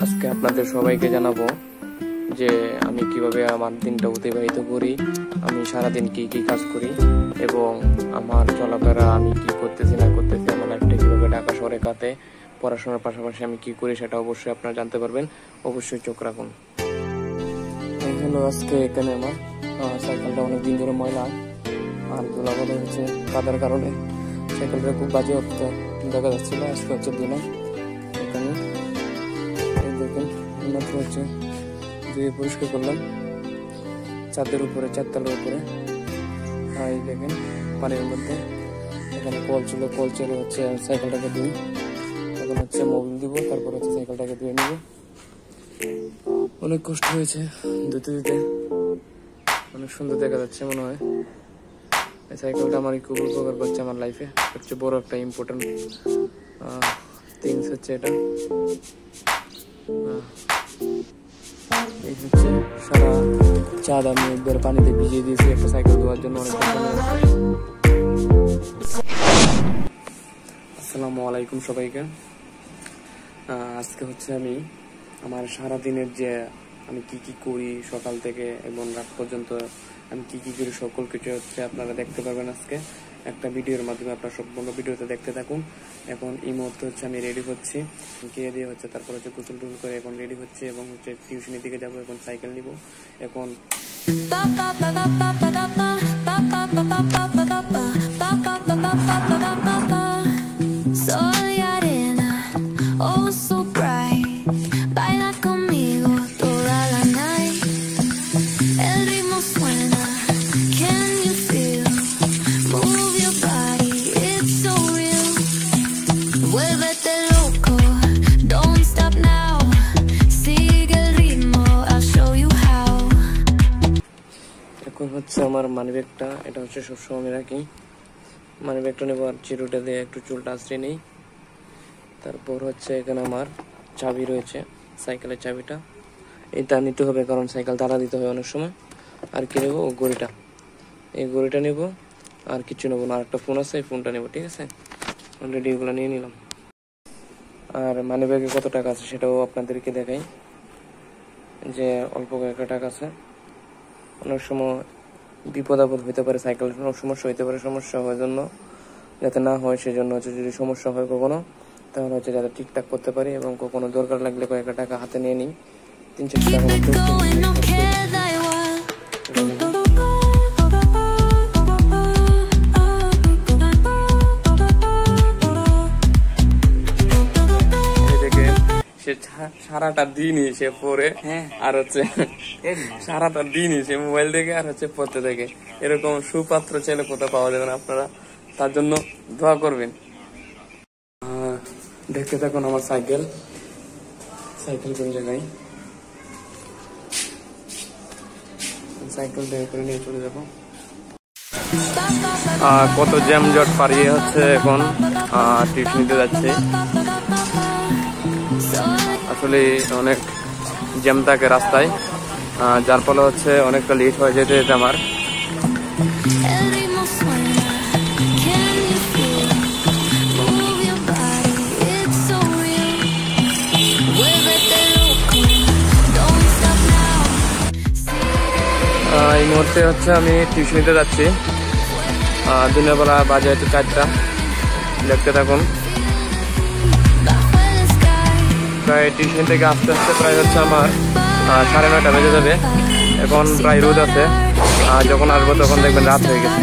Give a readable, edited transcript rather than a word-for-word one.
আজকে আপনাদের সবাইকে জানাবো যে আমি কিভাবে আমার দিনটা অতিবাহিত করি, আমি সারাদিন কি কি কাজ করি এবং আমার চলাফেরা আমি কি করতেছি না করতেছি, আমার লাইফটা কিভাবে ঢাকা শহরে কাটে, পড়াশোনার পাশাপাশি আমি কি করি সেটা অবশ্যই আপনারা জানতে পারবেন। অবশ্যই চোখ রাখুন। এই হলো আজকে এখানে আমার সাইকেলটা অনেকদিন ধরে ময়লা আর ধুলাবালি হচ্ছে কাদার কারণে সাইকেলটা খুব বাজে অবস্থা দেখা যাচ্ছিল। আজকে হচ্ছে দিনে এখানে দেখুন মাত্র হচ্ছে ধুয়ে পরিষ্কার করলাম ছাদের উপরে, চারতলার উপরে। আর এই দেখেন পানির মধ্যে এখানে কল ছিল, কল চলে হচ্ছে সাইকেলটাকে ধুই। এখন হচ্ছে মোবিল দিব, তারপর হচ্ছে সাইকেলটাকে ধুয়ে নিব। অনেক কষ্ট হয়েছে ধুতে ধুতে, অনেক সুন্দর দেখা যাচ্ছে মনে হয়। এই সাইকেলটা আমার খুব উপকার করছে আমার লাইফে। সবচেয়ে বড় একটা ইম্পর্টেন্ট থিংস হচ্ছে এটা। এই হচ্ছে সারা চাঁদ আমি একবার পানিতে ভিজিয়ে দিয়েছি একটা সাইকেল ধোয়ার জন্য। অনেক আসসালামু আলাইকুম সবাইকে। আজকে হচ্ছে আমি আমার সারাদিনের যে আমি কি কি করি সকাল থেকে এবং রাত পর্যন্ত আমি কি কি করি সকল কিছু হচ্ছে আপনারা দেখতে পারবেন আজকে একটা ভিডিওর মাধ্যমে। আপনারা সম্পূর্ণ ভিডিওতে দেখতে থাকুন। এখন এই মুহূর্তে হচ্ছে আমি রেডি হচ্ছি, গিয়ে দিয়ে হচ্ছে তারপর হচ্ছে গোসল টুল করে এখন রেডি হচ্ছে এবং হচ্ছে টিউশনের দিকে যাবো। এখন সাইকেল নিব। এখন হচ্ছে আমার মানি ব্যাগটা, এটা হচ্ছে সবসময় আমি রাখি। মানি ব্যাগটা নেবো আর চিরুটা দিয়ে একটু চুলটা আশ্রয় নেই। তারপর হচ্ছে এখানে আমার চাবি রয়েছে, সাইকেলের চাবিটা এটা নিতে হবে কারণ সাইকেল তাড়া দিতে হবে অনেক সময়। আর কি নেবো, ঘড়িটা, এই ঘড়িটা নেবো আর কিছু নেবো না। আর একটা ফোন আছে, এই ফোনটা নেবো। ঠিক আছে, অলরেডি এগুলো নিয়ে নিলাম। আর মানি ব্যাগে কত টাকা আছে সেটাও আপনাদেরকে দেখাই যে অল্প কয়েকটা টাকা আছে। অনেক সময় বিপদ আপদ হইতে পারে, সাইকেল সমস্যা হইতে পারে, সমস্যা হওয়ার জন্য যাতে না হয় সেজন্য হচ্ছে যদি সমস্যা হয় কখনো তাহলে হচ্ছে যাতে ঠিকঠাক করতে পারি এবং কখনো দরকার লাগলে কয়েকটা টাকা হাতে নিয়ে নিই। 300 টাকা সে সারাটা দিনই সে পরে আর হচ্ছে সারাটা দিনই সে মোবাইল দেখে আর হচ্ছে পড়তে দেখে। এরকম সুপাত্র ছেলে কোথাও পাওয়া যাবে না, আপনারা তার জন্য দোয়া করবেন। দেখতে থাকুন আমার সাইকেল কোন জায়গায়, সাইকেল বের করে নিয়ে চলে যাবো। কত জ্যাম জট পারিয়ে হচ্ছে এখন টিউশনিতে যাচ্ছে। আসলে অনেক জ্যাম থাকে রাস্তায়, যার ফলে হচ্ছে অনেকটা লেট হয়ে যেতে যেতে আমার। এই মুহূর্তে হচ্ছে আমি টিউশনিতে যাচ্ছি। দিনের বেলা বাজে হচ্ছে 4টা। দেখতে থাকুন। প্রায় টিউশন থেকে আস্তে আস্তে প্রায় হচ্ছে আমার 9:30 বেজে যাবে। এখন প্রায় রোদ আছে, যখন আসবো তখন দেখবেন রাত হয়ে গেছে।